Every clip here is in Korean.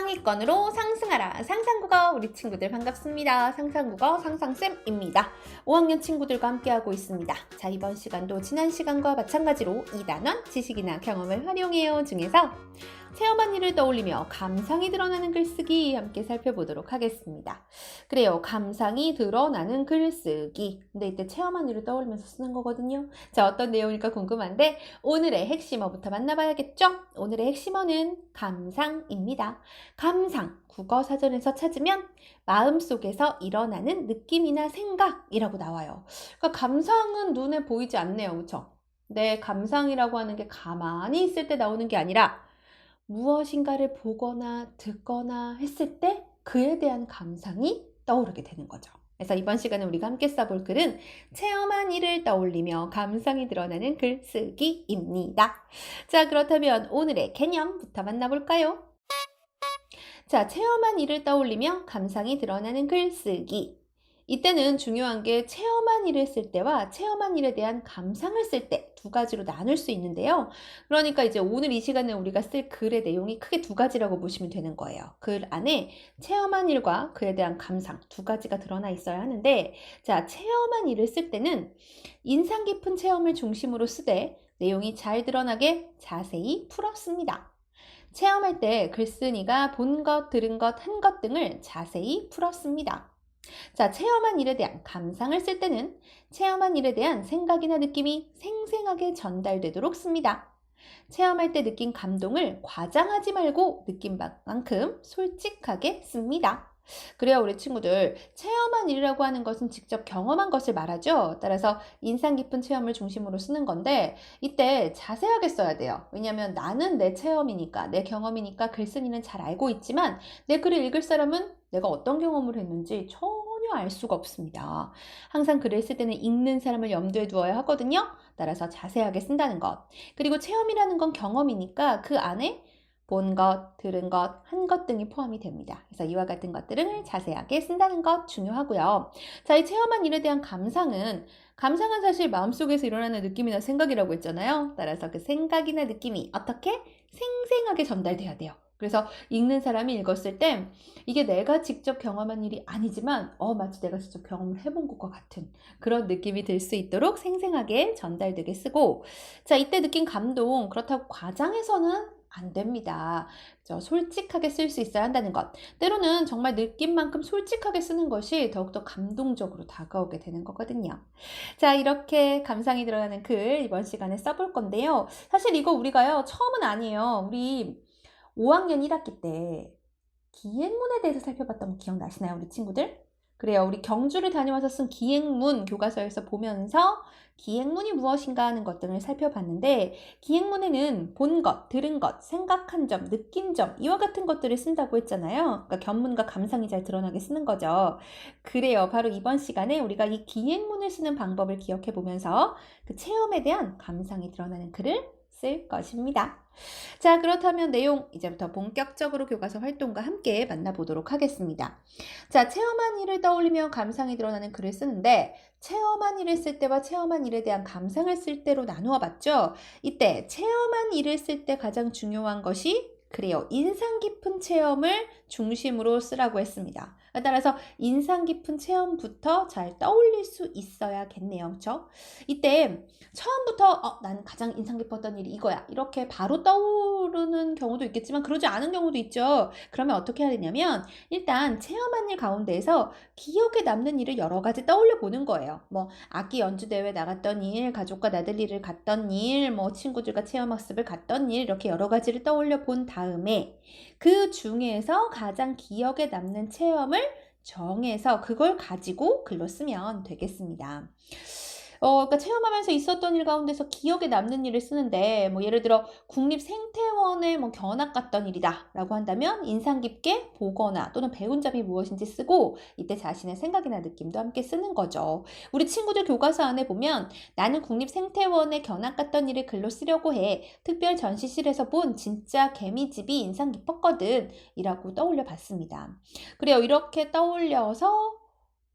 상위권으로 상승하라. 상상국어 우리 친구들 반갑습니다. 상상국어 상상쌤입니다. 5학년 친구들과 함께하고 있습니다. 자, 이번 시간도 지난 시간과 마찬가지로 2단원 지식이나 경험을 활용해요 중에서 체험한 일을 떠올리며 감상이 드러나는 글쓰기 함께 살펴보도록 하겠습니다. 그래요. 감상이 드러나는 글쓰기. 근데 이때 체험한 일을 떠올리면서 쓰는 거거든요. 자, 어떤 내용일까 궁금한데 오늘의 핵심어부터 만나봐야겠죠? 오늘의 핵심어는 감상입니다. 감상, 국어사전에서 찾으면 마음속에서 일어나는 느낌이나 생각이라고 나와요. 그러니까 감상은 눈에 보이지 않네요. 그렇죠? 네, 감상이라고 하는 게 가만히 있을 때 나오는 게 아니라 무엇인가를 보거나 듣거나 했을 때 그에 대한 감상이 떠오르게 되는 거죠. 그래서 이번 시간에 우리가 함께 써볼 글은 체험한 일을 떠올리며 감상이 드러나는 글쓰기입니다. 자, 그렇다면 오늘의 개념부터 만나볼까요? 자, 체험한 일을 떠올리며 감상이 드러나는 글쓰기. 이때는 중요한 게 체험한 일을 쓸 때와 체험한 일에 대한 감상을 쓸 때 두 가지로 나눌 수 있는데요. 그러니까 이제 오늘 이 시간에 우리가 쓸 글의 내용이 크게 두 가지라고 보시면 되는 거예요. 글 안에 체험한 일과 그에 대한 감상 두 가지가 드러나 있어야 하는데, 자, 체험한 일을 쓸 때는 인상 깊은 체험을 중심으로 쓰되 내용이 잘 드러나게 자세히 풀었습니다. 체험할 때 글쓴이가 본 것, 들은 것, 한 것 등을 자세히 풀었습니다. 자, 체험한 일에 대한 감상을 쓸 때는 체험한 일에 대한 생각이나 느낌이 생생하게 전달되도록 씁니다. 체험할 때 느낀 감동을 과장하지 말고 느낀 만큼 솔직하게 씁니다. 그래야 우리 친구들 체험한 일이라고 하는 것은 직접 경험한 것을 말하죠. 따라서 인상 깊은 체험을 중심으로 쓰는 건데 이때 자세하게 써야 돼요. 왜냐하면 나는 내 체험이니까 내 경험이니까 글쓴이는 잘 알고 있지만 내 글을 읽을 사람은 내가 어떤 경험을 했는지 전혀 알 수가 없습니다. 항상 글을 쓸 때는 읽는 사람을 염두에 두어야 하거든요. 따라서 자세하게 쓴다는 것. 그리고 체험이라는 건 경험이니까 그 안에 본 것, 들은 것, 한 것 등이 포함이 됩니다. 그래서 이와 같은 것들을 자세하게 쓴다는 것 중요하고요. 자, 이 체험한 일에 대한 감상은 사실 마음속에서 일어나는 느낌이나 생각이라고 했잖아요. 따라서 그 생각이나 느낌이 어떻게 생생하게 전달돼야 돼요. 그래서 읽는 사람이 읽었을 때 이게 내가 직접 경험한 일이 아니지만 마치 내가 직접 경험을 해본 것과 같은 그런 느낌이 들 수 있도록 생생하게 전달되게 쓰고, 자, 이때 느낀 감동 그렇다고 과장해서는 안 됩니다. 솔직하게 쓸 수 있어야 한다는 것. 때로는 정말 느낀 만큼 솔직하게 쓰는 것이 더욱더 감동적으로 다가오게 되는 거거든요. 자, 이렇게 감상이 들어가는 글 이번 시간에 써볼 건데요. 사실 이거 우리가요, 처음은 아니에요. 우리 5학년 1학기 때 기행문에 대해서 살펴봤던 거 기억나시나요, 우리 친구들? 그래요. 우리 경주를 다녀와서 쓴 기행문 교과서에서 보면서 기행문이 무엇인가 하는 것 등을 살펴봤는데, 기행문에는 본 것, 들은 것, 생각한 점, 느낀 점 이와 같은 것들을 쓴다고 했잖아요. 그러니까 견문과 감상이 잘 드러나게 쓰는 거죠. 그래요. 바로 이번 시간에 우리가 이 기행문을 쓰는 방법을 기억해 보면서 그 체험에 대한 감상이 드러나는 글을 쓸 것입니다. 자, 그렇다면 내용 이제부터 본격적으로 교과서 활동과 함께 만나보도록 하겠습니다. 자, 체험한 일을 떠올리며 감상이 드러나는 글을 쓰는데 체험한 일을 쓸 때와 체험한 일에 대한 감상을 쓸 때로 나누어 봤죠. 이때 체험한 일을 쓸 때 가장 중요한 것이 그래요. 인상 깊은 체험을 중심으로 쓰라고 했습니다. 따라서 인상 깊은 체험부터 잘 떠올릴 수 있어야겠네요. 그렇죠? 이때 처음부터 나는 가장 인상 깊었던 일이 이거야. 이렇게 바로 떠오르는 경우도 있겠지만 그러지 않은 경우도 있죠. 그러면 어떻게 해야 되냐면 일단 체험한 일 가운데에서 기억에 남는 일을 여러 가지 떠올려 보는 거예요. 뭐 악기 연주 대회 나갔던 일, 가족과 나들이를 갔던 일, 뭐 친구들과 체험학습을 갔던 일 이렇게 여러 가지를 떠올려 본 다음에 그 중에서 가장 기억에 남는 체험을 정해서 그걸 가지고 글로 쓰면 되겠습니다. 그러니까 체험하면서 있었던 일 가운데서 기억에 남는 일을 쓰는데, 뭐 예를 들어 국립생태원에 뭐 견학 갔던 일이다라고 한다면 인상 깊게 보거나 또는 배운 점이 무엇인지 쓰고 이때 자신의 생각이나 느낌도 함께 쓰는 거죠. 우리 친구들 교과서 안에 보면 나는 국립생태원에 견학 갔던 일을 글로 쓰려고 해. 특별 전시실에서 본 진짜 개미집이 인상 깊었거든. 이라고 떠올려 봤습니다. 그래요. 이렇게 떠올려서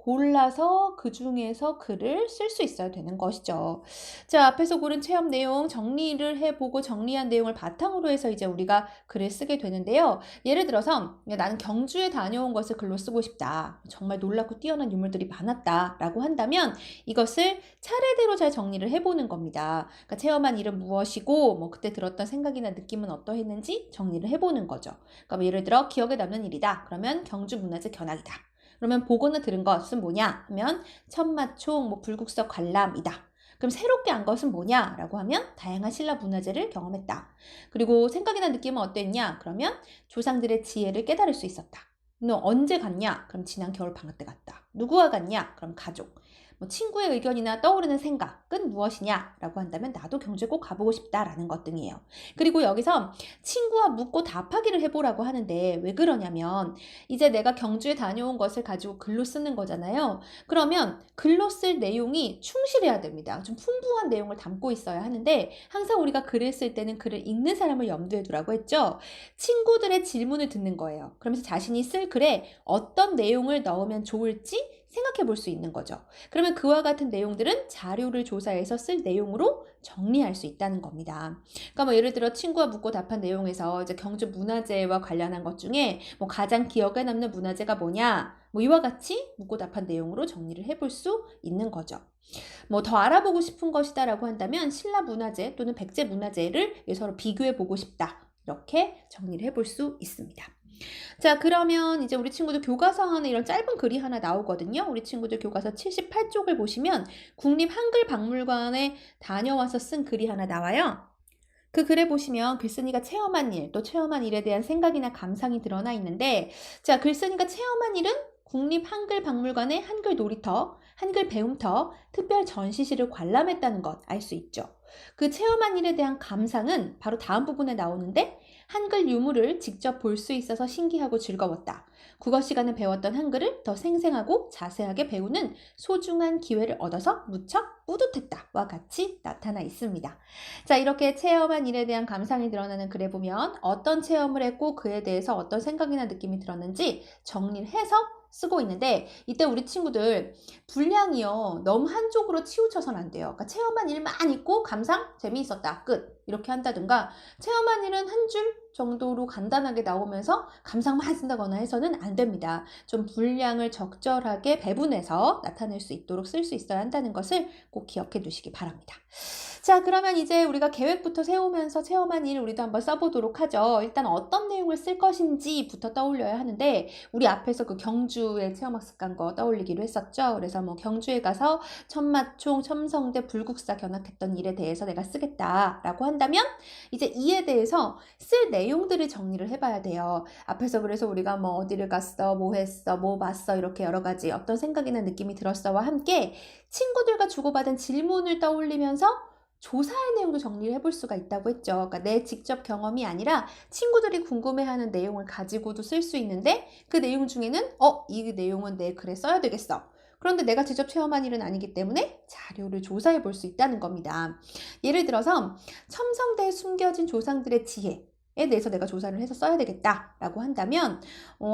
골라서 그 중에서 글을 쓸 수 있어야 되는 것이죠. 자, 앞에서 고른 체험 내용 정리를 해보고 정리한 내용을 바탕으로 해서 이제 우리가 글을 쓰게 되는데요. 예를 들어서 나는 경주에 다녀온 것을 글로 쓰고 싶다. 정말 놀랍고 뛰어난 유물들이 많았다. 라고 한다면 이것을 차례대로 잘 정리를 해보는 겁니다. 그러니까 체험한 일은 무엇이고 뭐 그때 들었던 생각이나 느낌은 어떠했는지 정리를 해보는 거죠. 그러니까 뭐 예를 들어 기억에 남는 일이다. 그러면 경주문화재 견학이다. 그러면 보거나 들은 것은 뭐냐 하면 천마총, 뭐 불국사 관람이다. 그럼 새롭게 안 것은 뭐냐 라고 하면 다양한 신라 문화재를 경험했다. 그리고 생각이 난 느낌은 어땠냐? 그러면 조상들의 지혜를 깨달을 수 있었다. 너 언제 갔냐? 그럼 지난 겨울 방학 때 갔다. 누구와 갔냐? 그럼 가족. 뭐 친구의 의견이나 떠오르는 생각은 무엇이냐? 라고 한다면 나도 경주에 꼭 가보고 싶다라는 것 등이에요. 그리고 여기서 친구와 묻고 답하기를 해보라고 하는데 왜 그러냐면 이제 내가 경주에 다녀온 것을 가지고 글로 쓰는 거잖아요. 그러면 글로 쓸 내용이 충실해야 됩니다. 좀 풍부한 내용을 담고 있어야 하는데 항상 우리가 글을 쓸 때는 글을 읽는 사람을 염두에 두라고 했죠. 친구들의 질문을 듣는 거예요. 그러면서 자신이 쓸 글에 어떤 내용을 넣으면 좋을지 생각해 볼 수 있는 거죠. 그러면 그와 같은 내용들은 자료를 조사해서 쓸 내용으로 정리할 수 있다는 겁니다. 그러니까 뭐 예를 들어 친구와 묻고 답한 내용에서 이제 경주 문화재와 관련한 것 중에 뭐 가장 기억에 남는 문화재가 뭐냐? 뭐 이와 같이 묻고 답한 내용으로 정리를 해볼 수 있는 거죠. 뭐 더 알아보고 싶은 것이다라고 한다면 신라 문화재 또는 백제 문화재를 서로 비교해 보고 싶다. 이렇게 정리를 해볼 수 있습니다. 자, 그러면 이제 우리 친구들 교과서 안에 이런 짧은 글이 하나 나오거든요. 우리 친구들 교과서 78쪽을 보시면 국립한글박물관에 다녀와서 쓴 글이 하나 나와요. 그 글에 보시면 글쓴이가 체험한 일, 또 체험한 일에 대한 생각이나 감상이 드러나 있는데, 자, 글쓴이가 체험한 일은 국립한글박물관의 한글 놀이터, 한글 배움터, 특별 전시실을 관람했다는 것 알 수 있죠. 그 체험한 일에 대한 감상은 바로 다음 부분에 나오는데 한글 유물을 직접 볼 수 있어서 신기하고 즐거웠다. 국어 시간에 배웠던 한글을 더 생생하고 자세하게 배우는 소중한 기회를 얻어서 무척 뿌듯했다와 같이 나타나 있습니다. 자, 이렇게 체험한 일에 대한 감상이 드러나는 글에 보면 어떤 체험을 했고 그에 대해서 어떤 생각이나 느낌이 들었는지 정리를 해서 쓰고 있는데 이때 우리 친구들 분량이요 너무 한쪽으로 치우쳐서는 안 돼요. 그러니까 체험한 일만 있고 감상 재미있었다 끝 이렇게 한다든가 체험한 일은 한 줄 정도로 간단하게 나오면서 감상만 쓴다거나 해서는 안 됩니다. 좀 분량을 적절하게 배분해서 나타낼 수 있도록 쓸 수 있어야 한다는 것을 꼭 기억해 두시기 바랍니다. 자, 그러면 이제 우리가 계획부터 세우면서 체험한 일 우리도 한번 써보도록 하죠. 일단 어떤 내용을 쓸 것인지부터 떠올려야 하는데 우리 앞에서 그 경주의 체험학습 간 거 떠올리기로 했었죠. 그래서 뭐 경주에 가서 천마총, 첨성대, 불국사 견학했던 일에 대해서 내가 쓰겠다라고 한다면 이제 이에 대해서 쓸 내용들을 정리를 해봐야 돼요. 앞에서 그래서 우리가 뭐 어디를 갔어, 뭐 했어, 뭐 봤어 이렇게 여러 가지 어떤 생각이나 느낌이 들었어와 함께 친구들과 주고받은 질문을 떠올리면서 조사의 내용도 정리를 해볼 수가 있다고 했죠. 그러니까 내 직접 경험이 아니라 친구들이 궁금해하는 내용을 가지고도 쓸 수 있는데 그 내용 중에는 이 내용은 내 글에 써야 되겠어. 그런데 내가 직접 체험한 일은 아니기 때문에 자료를 조사해 볼 수 있다는 겁니다. 예를 들어서 첨성대에 숨겨진 조상들의 지혜 에 대해서 내가 조사를 해서 써야 되겠다라고 한다면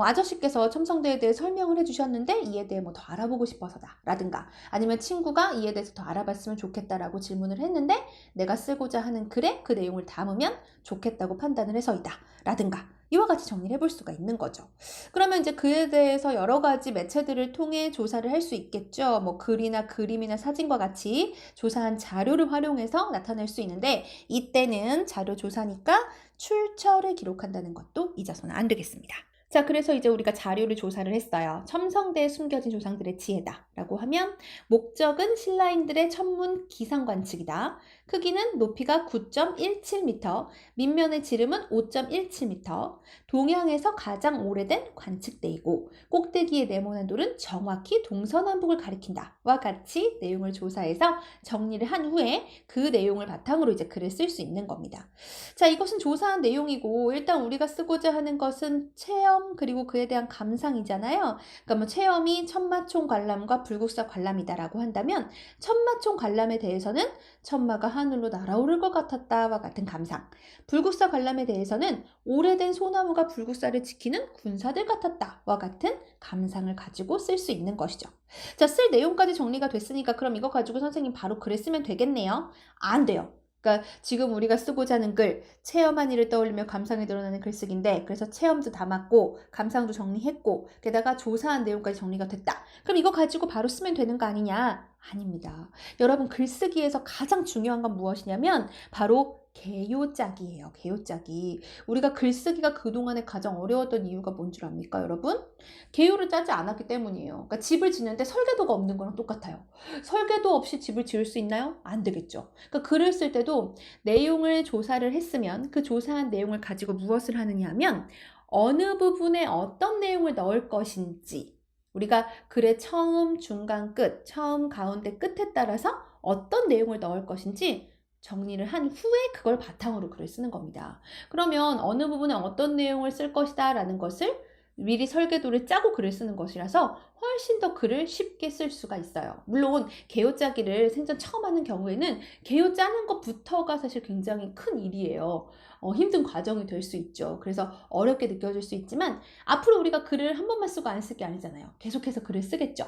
아저씨께서 첨성대에 대해 설명을 해주셨는데 이에 대해 뭐 더 알아보고 싶어서다 라든가 아니면 친구가 이에 대해서 더 알아봤으면 좋겠다라고 질문을 했는데 내가 쓰고자 하는 글에 그 내용을 담으면 좋겠다고 판단을 해서이다 라든가 이와 같이 정리를 해볼 수가 있는 거죠. 그러면 이제 그에 대해서 여러 가지 매체들을 통해 조사를 할 수 있겠죠. 뭐 글이나 그림이나 사진과 같이 조사한 자료를 활용해서 나타낼 수 있는데 이때는 자료 조사니까 출처를 기록한다는 것도 잊어서는 안 되겠습니다. 자, 그래서 이제 우리가 자료를 조사를 했어요. 첨성대에 숨겨진 조상들의 지혜다 라고 하면 목적은 신라인들의 천문 기상 관측이다. 크기는 높이가 9.17m, 밑면의 지름은 5.17m, 동양에서 가장 오래된 관측대이고 꼭대기에 네모난 돌은 정확히 동서남북을 가리킨다 와 같이 내용을 조사해서 정리를 한 후에 그 내용을 바탕으로 이제 글을 쓸 수 있는 겁니다. 자, 이것은 조사한 내용이고 일단 우리가 쓰고자 하는 것은 체험 체험 그리고 그에 대한 감상이잖아요. 그러니까 뭐 체험이 천마총 관람과 불국사 관람이다라고 한다면 천마총 관람에 대해서는 천마가 하늘로 날아오를 것 같았다와 같은 감상, 불국사 관람에 대해서는 오래된 소나무가 불국사를 지키는 군사들 같았다와 같은 감상을 가지고 쓸 수 있는 것이죠. 자, 쓸 내용까지 정리가 됐으니까 그럼 이거 가지고 선생님 바로 글을 쓰면 되겠네요. 안 돼요. 그러니까 지금 우리가 쓰고자 하는 글, 체험한 일을 떠올리며 감상이 드러나는 글쓰기인데, 그래서 체험도 담았고 감상도 정리했고 게다가 조사한 내용까지 정리가 됐다. 그럼 이거 가지고 바로 쓰면 되는 거 아니냐? 아닙니다. 여러분, 글쓰기에서 가장 중요한 건 무엇이냐면 바로 개요짝이에요. 개요짝이. 우리가 글쓰기가 그동안에 가장 어려웠던 이유가 뭔 줄 압니까, 여러분? 개요를 짜지 않았기 때문이에요. 그러니까 집을 짓는데 설계도가 없는 거랑 똑같아요. 설계도 없이 집을 지을 수 있나요? 안 되겠죠. 그러니까 글을 쓸 때도 내용을 조사를 했으면 그 조사한 내용을 가지고 무엇을 하느냐 하면 어느 부분에 어떤 내용을 넣을 것인지, 우리가 글의 처음, 중간, 끝, 처음, 가운데, 끝에 따라서 어떤 내용을 넣을 것인지 정리를 한 후에 그걸 바탕으로 글을 쓰는 겁니다. 그러면 어느 부분에 어떤 내용을 쓸 것이다 라는 것을 미리 설계도를 짜고 글을 쓰는 것이라서 훨씬 더 글을 쉽게 쓸 수가 있어요. 물론 개요짜기를 생전 처음 하는 경우에는 개요 짜는 것부터가 사실 굉장히 큰 일이에요. 힘든 과정이 될 수 있죠. 그래서 어렵게 느껴질 수 있지만 앞으로 우리가 글을 한 번만 쓰고 안 쓸 게 아니잖아요. 계속해서 글을 쓰겠죠.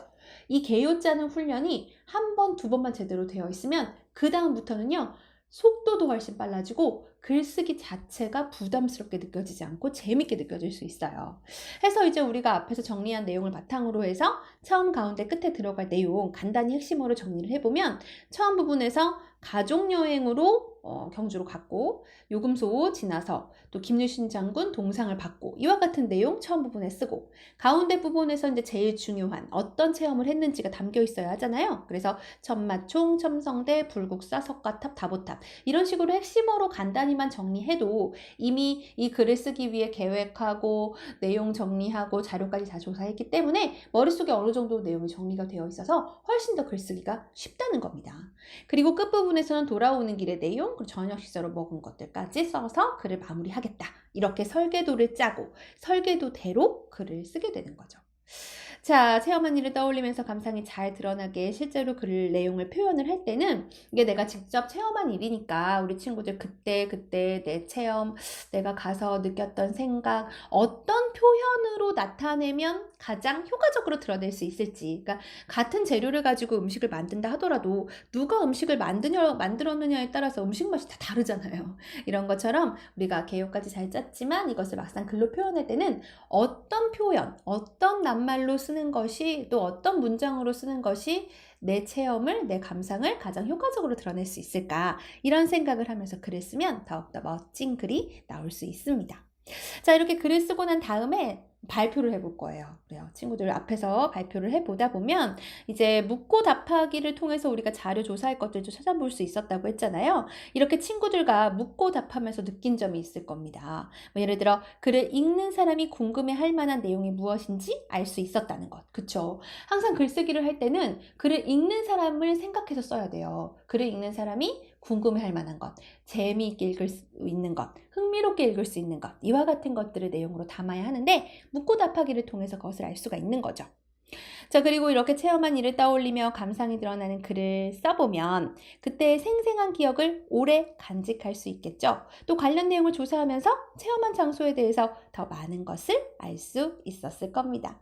이 개요 짜는 훈련이 한 번, 두 번만 제대로 되어 있으면 그 다음부터는요. 속도도 훨씬 빨라지고 글쓰기 자체가 부담스럽게 느껴지지 않고 재밌게 느껴질 수 있어요. 해서 이제 우리가 앞에서 정리한 내용을 바탕으로 해서 처음, 가운데, 끝에 들어갈 내용 간단히 핵심으로 정리를 해보면 처음 부분에서 가족여행으로 경주로 갔고 요금소 지나서 또 김유신 장군 동상을 받고 이와 같은 내용 처음 부분에 쓰고 가운데 부분에서 이제 제일 중요한 어떤 체험을 했는지가 담겨 있어야 하잖아요. 그래서 천마총, 첨성대, 불국사, 석가탑, 다보탑 이런 식으로 핵심으로 간단히만 정리해도 이미 이 글을 쓰기 위해 계획하고 내용 정리하고 자료까지 다 조사했기 때문에 머릿속에 어느 정도 내용이 정리가 되어 있어서 훨씬 더 글쓰기가 쉽다는 겁니다. 그리고 끝부분에서는 돌아오는 길의 내용, 그리고 저녁 식사로 먹은 것들까지 써서 글을 마무리하겠다. 이렇게 설계도를 짜고 설계도대로 글을 쓰게 되는 거죠. 자, 체험한 일을 떠올리면서 감상이 잘 드러나게 실제로 글 내용을 표현을 할 때는 이게 내가 직접 체험한 일이니까 우리 친구들 그때 내 체험, 내가 가서 느꼈던 생각, 어떤 표현으로 나타내면 가장 효과적으로 드러낼 수 있을지. 그러니까 같은 재료를 가지고 음식을 만든다 하더라도 누가 음식을 만들었느냐에 따라서 음식 맛이 다 다르잖아요. 이런 것처럼 우리가 개요까지 잘 짰지만 이것을 막상 글로 표현할 때는 어떤 표현, 어떤 낱말로 쓰는 것이 또 어떤 문장으로 쓰는 것이 내 체험을, 내 감상을 가장 효과적으로 드러낼 수 있을까? 이런 생각을 하면서 글을 쓰면 더욱더 멋진 글이 나올 수 있습니다. 자, 이렇게 글을 쓰고 난 다음에 발표를 해볼 거예요. 그래요. 친구들 앞에서 발표를 해보다 보면 이제 묻고 답하기를 통해서 우리가 자료 조사할 것들도 찾아볼 수 있었다고 했잖아요. 이렇게 친구들과 묻고 답하면서 느낀 점이 있을 겁니다. 뭐 예를 들어 글을 읽는 사람이 궁금해할 만한 내용이 무엇인지 알 수 있었다는 것. 그쵸? 항상 글쓰기를 할 때는 글을 읽는 사람을 생각해서 써야 돼요. 글을 읽는 사람이 궁금해할 만한 것, 재미있게 읽을 수 있는 것, 흥미롭게 읽을 수 있는 것, 이와 같은 것들을 내용으로 담아야 하는데 묻고 답하기를 통해서 그것을 알 수가 있는 거죠. 자, 그리고 이렇게 체험한 일을 떠올리며 감상이 드러나는 글을 써보면 그때의 생생한 기억을 오래 간직할 수 있겠죠. 또 관련 내용을 조사하면서 체험한 장소에 대해서 더 많은 것을 알 수 있었을 겁니다.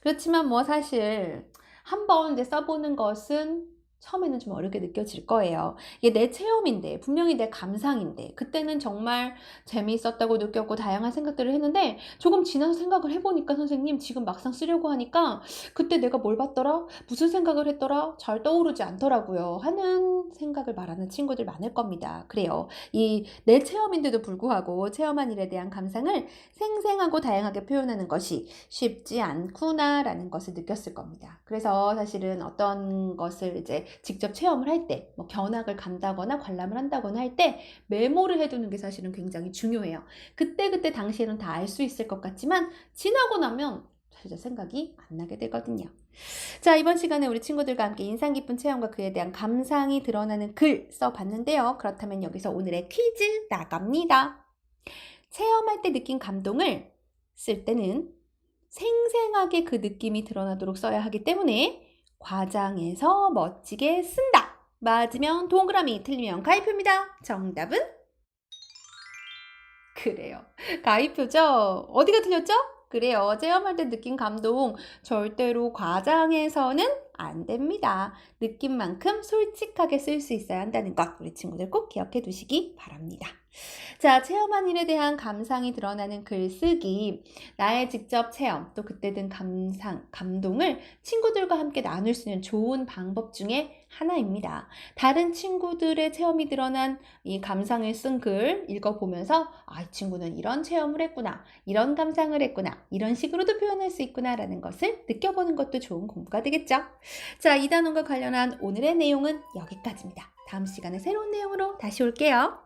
그렇지만 뭐 사실 한번 이제 써보는 것은 처음에는 좀 어렵게 느껴질 거예요. 이게 내 체험인데, 분명히 내 감상인데, 그때는 정말 재미있었다고 느꼈고 다양한 생각들을 했는데 조금 지나서 생각을 해보니까 선생님 지금 막상 쓰려고 하니까 그때 내가 뭘 봤더라? 무슨 생각을 했더라? 잘 떠오르지 않더라고요. 하는 생각을 말하는 친구들 많을 겁니다. 그래요. 이 내 체험인데도 불구하고 체험한 일에 대한 감상을 생생하고 다양하게 표현하는 것이 쉽지 않구나라는 것을 느꼈을 겁니다. 그래서 사실은 어떤 것을 이제 직접 체험을 할 때, 뭐 견학을 간다거나 관람을 한다거나 할 때 메모를 해두는 게 사실은 굉장히 중요해요. 그때 당시에는 다 알 수 있을 것 같지만 지나고 나면 사실 생각이 안 나게 되거든요. 자, 이번 시간에 우리 친구들과 함께 인상 깊은 체험과 그에 대한 감상이 드러나는 글 써봤는데요. 그렇다면 여기서 오늘의 퀴즈 나갑니다. 체험할 때 느낀 감동을 쓸 때는 생생하게 그 느낌이 드러나도록 써야 하기 때문에 과장해서 멋지게 쓴다. 맞으면 동그라미, 틀리면 가위표입니다. 정답은? 그래요. 가위표죠? 어디가 틀렸죠? 그래요. 체험할 때 느낀 감동 절대로 과장해서는 안 됩니다. 느낌만큼 솔직하게 쓸 수 있어야 한다는 것 우리 친구들 꼭 기억해 두시기 바랍니다. 자, 체험한 일에 대한 감상이 드러나는 글쓰기, 나의 직접 체험, 또 그때 든 감동을 친구들과 함께 나눌 수 있는 좋은 방법 중에 하나입니다. 다른 친구들의 체험이 드러난 이 감상을 쓴 글 읽어보면서 이 친구는 이런 체험을 했구나, 이런 감상을 했구나, 이런 식으로도 표현할 수 있구나 라는 것을 느껴보는 것도 좋은 공부가 되겠죠. 자, 이 단원과 관련한 오늘의 내용은 여기까지입니다. 다음 시간에 새로운 내용으로 다시 올게요.